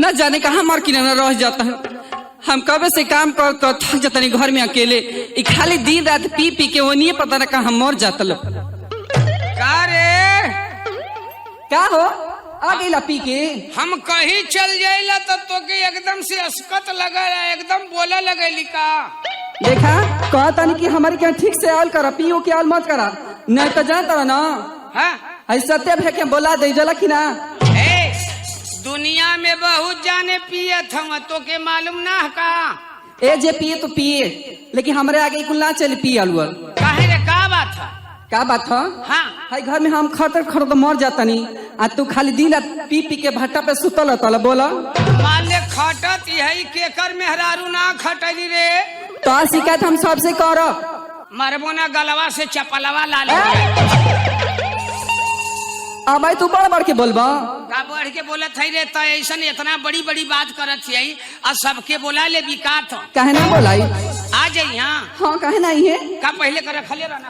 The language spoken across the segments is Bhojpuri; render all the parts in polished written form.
न जाने कहाँ मार किनारा रह जाता है। हम कब से काम कर कर थक जाता नहीं घर में अकेले, खाली दिन रात पी पी के वो नहीं पता ना कहाँ मर जाता लोग। क्या हो आ गई पी के? हम कहीं चल जाइला तो के एकदम से अस्कत लगा, एकदम बोला लगेली का। देखा कहता नहीं कि हमारे क्या ठीक से आल करा, पियो के आल मत करा, नहीं तो जानता ना सत्य है क्या बोला दे जला कि ना। दुनिया में बहुत जाने पिए थे तो के मालूम ना का। ए जे पिए तो पिए, लेकिन हमारे आगे कुल ना चले पिए अलुअल। काहे रे का बात है? क्या बात है? हाँ हाई घर में हम खतर खतर तो मर जाता नहीं, आज तू खाली दिन रात पी पी के भट्टा पे सुतल तल बोला। मान ले खटत यही केकर मेहरारू ना खटली रे। तो शिकायत हम सबसे करब, मरबो ना गलवा से चपलवा ला ले। अब तू बढ़ बढ़ के बोलबा का बढ़ के बोलत है रे? तो ऐसा इतना बड़ी बड़ी बात करत है और सबके बोला ले बिकात काहे ना बोलाई? आ जाई यहाँ। हाँ काहे नहीं है का पहले कर रखले रहना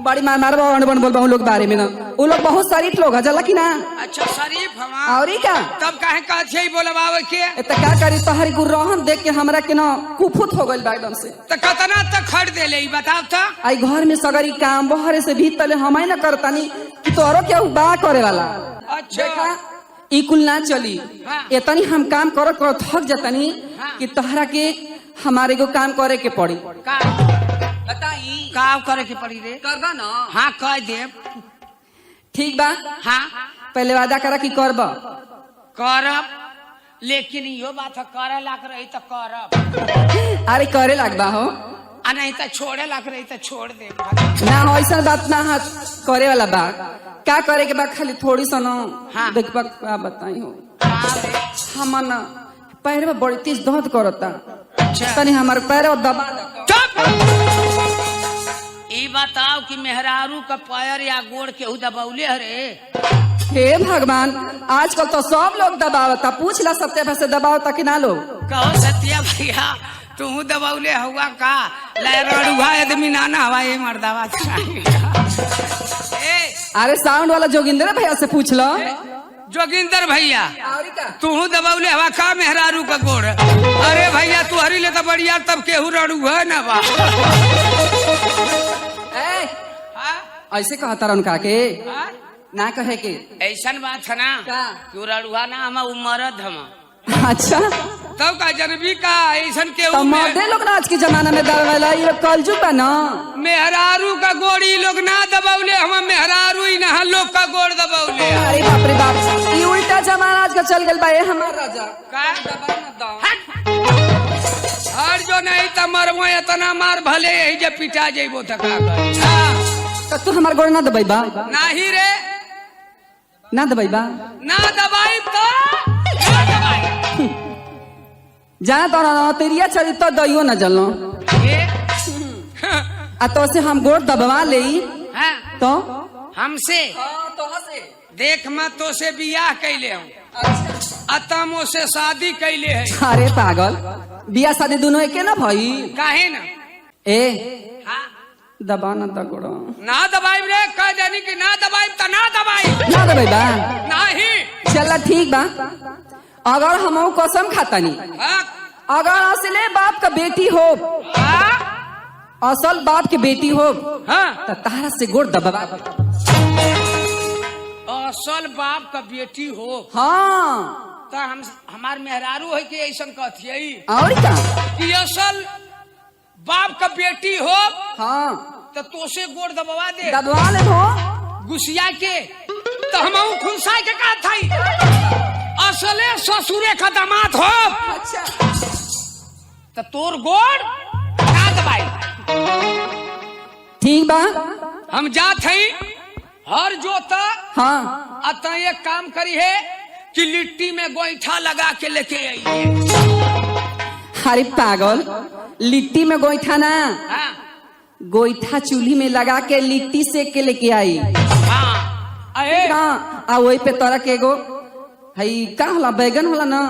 बड़ी मार मार बन बोल उन लोग बारे में ना, वो लोग बहुत शरीफ लोग है जला कि ना। अच्छा शरीफ हवा और क्या तब काहे कहत बोलबावे के? तो क्या करी तोहरी गुरहन देख के हमरा के ना कुफुत हो गइल एकदम से। तो कतना तक खड़ दे ले बताओ तो। आई घर में सगरी काम बहरे से भीतर हम ना करतानी कि तोरो क्या बा करे वाला। अच्छा देखा ई कुल ना चली। इतनी हम काम कर कर थक जातानी कि तोहरा के हमारे को काम करे के पड़ी। बताई का करे के पड़ी रे? करबा ना? हाँ कह दे। ठीक बा। हाँ पहले वादा करा कि करबा। करब, लेकिन यो बात करे लाग रही तो करब। अरे करे लगबा हो आ नहीं तो छोड़े लाग रही तो छोड़ दे ना हो, ऐसा बात ना है करे वाला बा। क्या करे के बाद खाली थोड़ी सा ना देखबा क्या बताई हो। हम ना पैर में बड़ी तेज दर्द करता। अच्छा तनी हमारे पैर दबा ई बताओ कि मेहरारू का पैर या गोड़ केहू दबौले हरे? हे भगवान आजकल तो सब लोग दबावता, पूछ ला सत्य से दबावता कि ना लोग। कहो सत्या भैया तू दबौले हुआ का? लड़ुआ आदमी नाना हवा ये मर्दावा। अरे साउंड वाला जोगिंदर भैया से पूछ लो। जोगिंदर भैया तू दबौले हवा का मेहरारू का गोड़? अरे भैया तू हरी ले तो बढ़िया, तब केहू रड़ू है ना बा। ऐसे कहता रहा उनका के ना कहे के ऐसा बात है ना तू रड़ुआ ना हम मरद हम। अच्छा तब का जनबी का ऐसा के मर्दे लोग ना आज के जमाना में दबावेला, ये लोग कलजू का ना। मेहरारू का गोड़ ई लोग ना दबौले, हम मेहरारू ही ना लोग का गोड़ दबौले। अरे बाप रे बाप, ये उल्टा जमाना आज का चल गल बा। ये हमार राजा हर जो नहीं तो मरबो इतना मार भले यही जे पिटा जेबो तो का तो तू हमार गोड़ ना दबाईबा? नहीं रे ना दबाईबा? ना दबाई तो जाना तो ना तेरिया चली तो दइयो ना जलो आ तो से हम गोड़ दबवा ले तो हमसे देख मैं तो से बियाह कैले हूँ, अतमो से शादी कैले है। अरे पागल बियाह शादी दोनों एके ना भाई? काहे ना ए दबा ना दगड़ो ना दबाई रे, कह जानी कि ना दबाई तो ना दबाई। ना दबाई बा? नहीं चला ठीक बा। अगर हम कसम खाता नहीं, अगर असले बाप का बेटी हो, असल बाप की बेटी हो तो तारा से गोड़ दबा। असल बाप का बेटी हो? हाँ तो हम हमार मेहरारू है कि ऐसा कहती और क्या कि असल बाप का बेटी हो हाँ तो से गोड़ दबवा दे। दबवा ले हो गुस्सिया के तो हम खुनसा के कहा था असले ससुरे का दामाद हो। अच्छा तो तोर गोड़ ना दबाई। ठीक बा हम जात हई हर जोता। हाँ अतः एक काम करी है कि लिट्टी में गोईठा लगा के लेके आई। अरे पागल लिट्टी में गोईठा ना, गोईठा चूल्ही में लगा के लिट्टी सेक के लेके आई। हाँ वही पे तोरा के एगो हई का होला बैगन होला ना,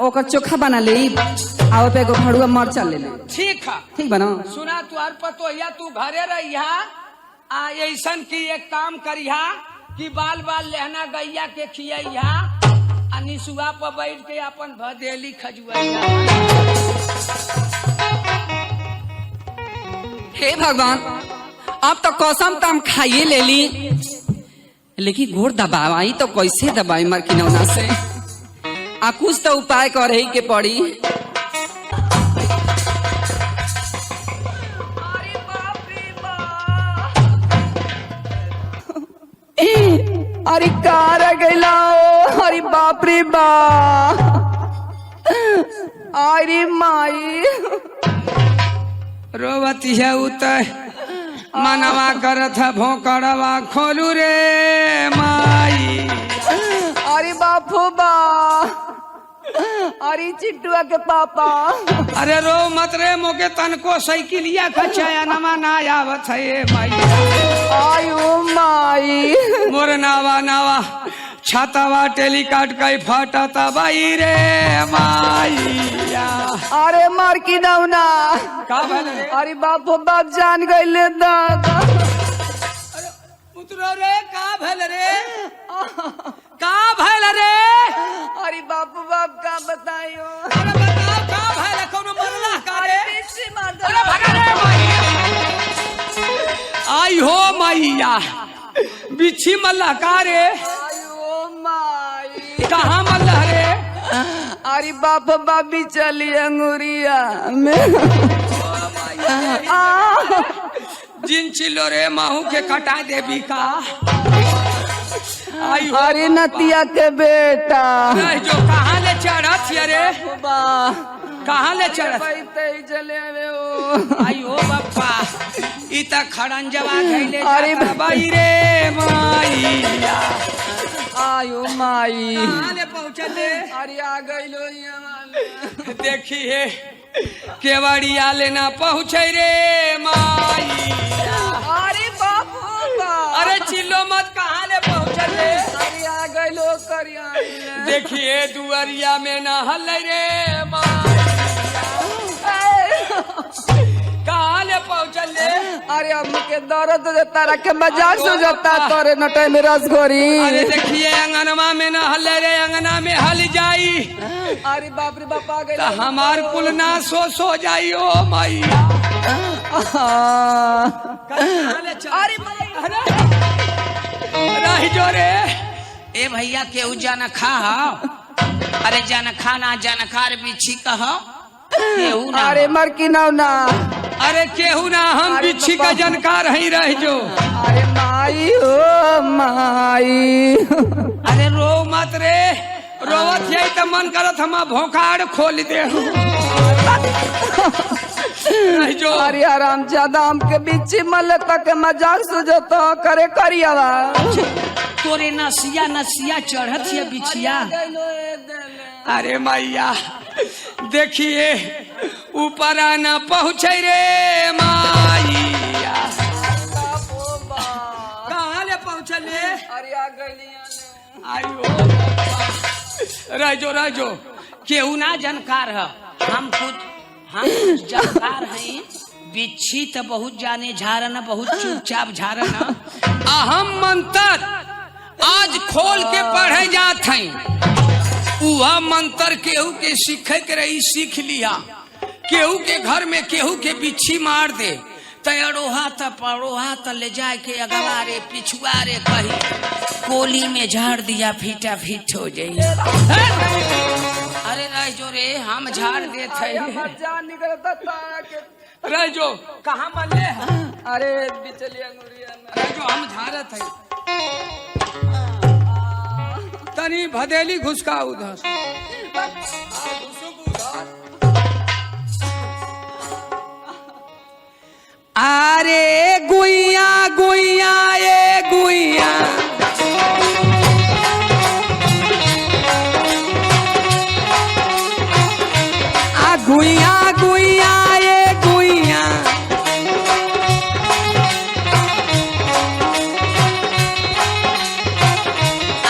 ओकर चोखा बना ले आ पे एगो भड़ुआ मरचा ले ले। ठीक है ठीक बना। सुना तू हर पतो या तू घरे रहिया आ ऐसन की एक काम करिया कि बाल बाल लहना गैया के खिया निसुआ पर बैठ के अपन भदेली खजुआ। हे भगवान, अब तो कसम तो हम खाइए ले ली, लेकिन गोड़ दबाई तो कैसे दबाई मर किनौना से? आ कुछ तो उपाय करे के पड़ी। अरे कार गैला, अरे बाप रे बा, अरे माई रोवती है उतर मनवा करत है भोकड़वा खोलू रे माई। अरे बापू बा, अरे चिट्टुआ के पापा। अरे रो मत रे, मोके तनको साइकिलिया खचाया नमा ना आवत है माई। आयो माई, मोर नावा नावा छातावा टेलीकाट कई फाटा बाई रे माईया। अरे मार की दौना, का भले रे? अरे बापू बाप जान गईले दादा। उतरो रे, का भले रे? का भले रे? अरे बापू बाप का बताइयो? अरे बताओ का भले, कोनो मरला का रे? पीछे मार दो। अरे भगा रे माईया। आई हो माईया, बिच्छी मल्ला का रे? आयो माई, कहाँ मल्ला रे? अरे बाप बाबी चली अंगुरिया में। जिन चिल्लो रे माहू के कटा देवी का। आई हो अरे नतिया के बेटा, नहीं जो कहाँ ले चढ़त है रे? बा कहाँ ले चढ़त? चले आवे ओ। आई हो बप्पा, इता खड़ंजवा धैले अरे जाता बाई रे माईया। आयो माई, कहाँ ले पहुँचले? अरे आ गइलो यहाँ। देखिए केवड़िया लेना पहुँचे रे माईया। अरे बापू बा, अरे चिल्लो मत, कहाँ ले पहुँचले? अरे आ गइलो करिया। देखिए दुआरिया में न हल रे माईया। कहाँ ले पहुँचले? अरे हमके दर्द देता रखे, मजाक से जाता तोरे नटे में रसगोरी। अरे देखिए अंगनमा में न हल रे, अंगना में हल जाई अरे बाप रे बाप आ गए। तो हमार कुल ना सो जाई ओ माई। अरे रही जो रे। ए भैया केहू जान खा हो? अरे जान खा ना जान खा रे बिच्छी कह केहू ना। अरे मर की ना ना। अरे केहू ना, हम बिच्छी का जानकार ही रह जो। अरे माई हो माई, अरे रो मत रे, रोवत यही तो मन करत हम भोकाड़ खोल दे। रह जो। अरे आराम ज्यादा हमके बिच्छी मल तक मजाक सुझतो करे करियावा। तोरे नसिया नसिया चढ़त है बिछिया। अरे मैया देखिए ऊपर आना पहुँचे रे माईया। कहाँ ले पहुँचले? अरे आ गइली। आयो रह जो केहू ना जानकार है, हम खुद जानकार हैं। बिच्छी तो बहुत जाने झारन, बहुत चुपचाप झारन। अहम मंत्र आज खोल के पढ़े जात हैं। वह मंत्र केहू के सीखे के रही सीख लिया। केहू के घर में केहू के बिच्छी मार दे तड़ोहा त पड़ोहा त ले जाए के अगवा रे पिछुआ रे कही कोली में झाड़ दिया फीटा फीट हो जाई। अरे रह जो रे, हम झाड़ देते हैं। रह जो। कहाँ मले? अरे बिचलिया अंगुरिया रह जो, हम झाड़त है। तनी भदेली घुसका उधर। अरे गुइया गुइया ये गुइया, आ गुइया गुइया ये गुइया,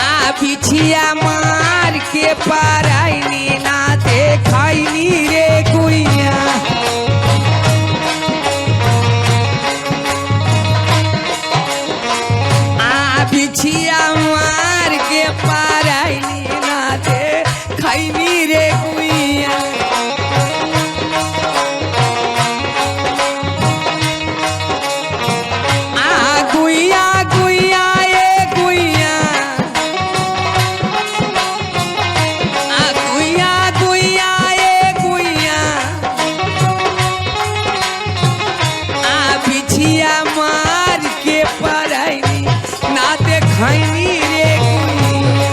आ बिछिया मार के पाराइनी ना देखैनी रे गुइया। बिछिया मार के पाराइनी ना दे खैनी रे गुइया गुइया गुइया ए गुइया गुइया गुइया ए गुइया बिछिया मार के पड़ैनी ना देखैनी रे गुइया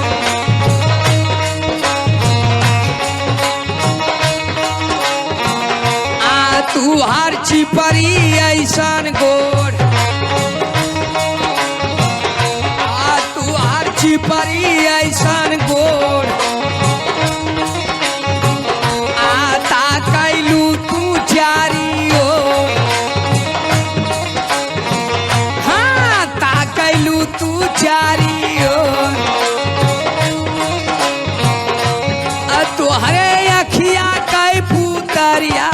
तू हर छिपरी ऐसन गोर तू हर छिपरी ऐसन गोर ता कैलू तू चारी ओर हाँ ता कैलू तू चारी ओर तोहरे अखिया कै पुतरिया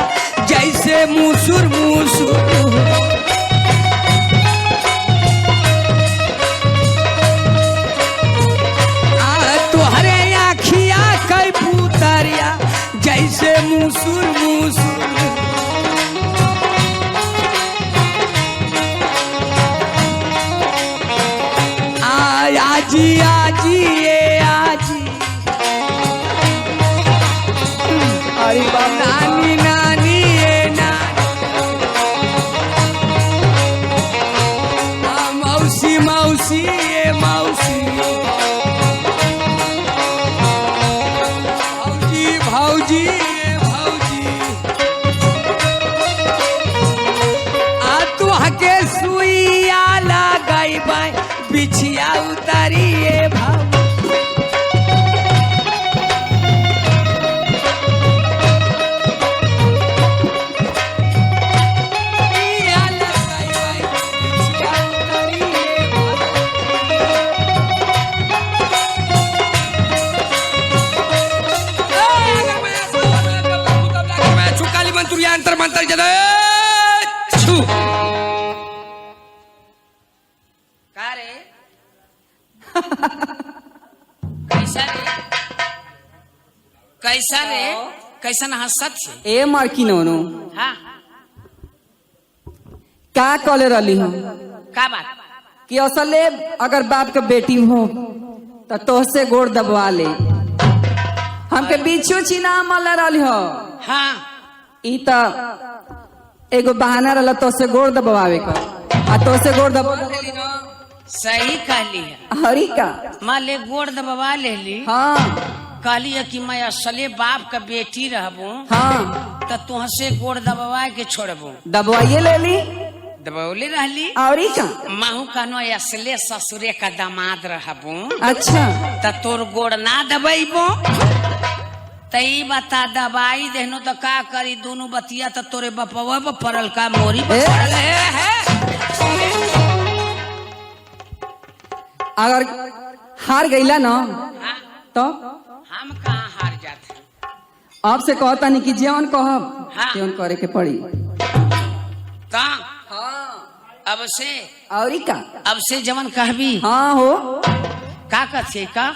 जैसे मुसुर मुसुर तोहरे आखिया कै पुतरिया जैसे मुसुर मुसुर आजी आजी ए आजी अरे नानी नानी ए मौसी मौसी ए मौसी भौजी भौजी ए भौजी तू हके सुइया लगाई बाई बिछिया उतारी ए भाऊ अंतर मंतर जद छू का रे कैसा रे कैसा रे कैसन हंसत छे ए मार्किनोनो हाँ का कले रहली हम का बात कि असले अगर बाप के बेटी हो तो तोहसे गोड़ दबवा ले हमके बीचो चिना मल रहली हो हाँ ई त एगो बहाना रहला तोहसे गोड़ दबवावे का आ तोहसे गोड़ दबा सही कहली है हरी का माँ ले गोड़ दबवा ले ली हाँ कहली है कि मैं असले बाप का बेटी रहबू हाँ तो तुहसे गोड़ दबवा के छोड़बू दबवाइए ले ली दबौले रहली औरी का माहू कहनो असले ससुरे का दामाद रहबू अच्छा तो तोर गोड़ ना दबेबो तई बता दबाई देहनो तो का करी दोनों बतिया तो तोरे बपवा पर पड़ल का मोरी पर पड़ल है अगर हार गईला ना हाँ, तो हम कहाँ हार जाते आपसे कहता नहीं कि जीवन कहब हाँ। जीवन करे के पड़ी कहाँ अब से औरी का अब से जवन कहबी हाँ हो का कथे का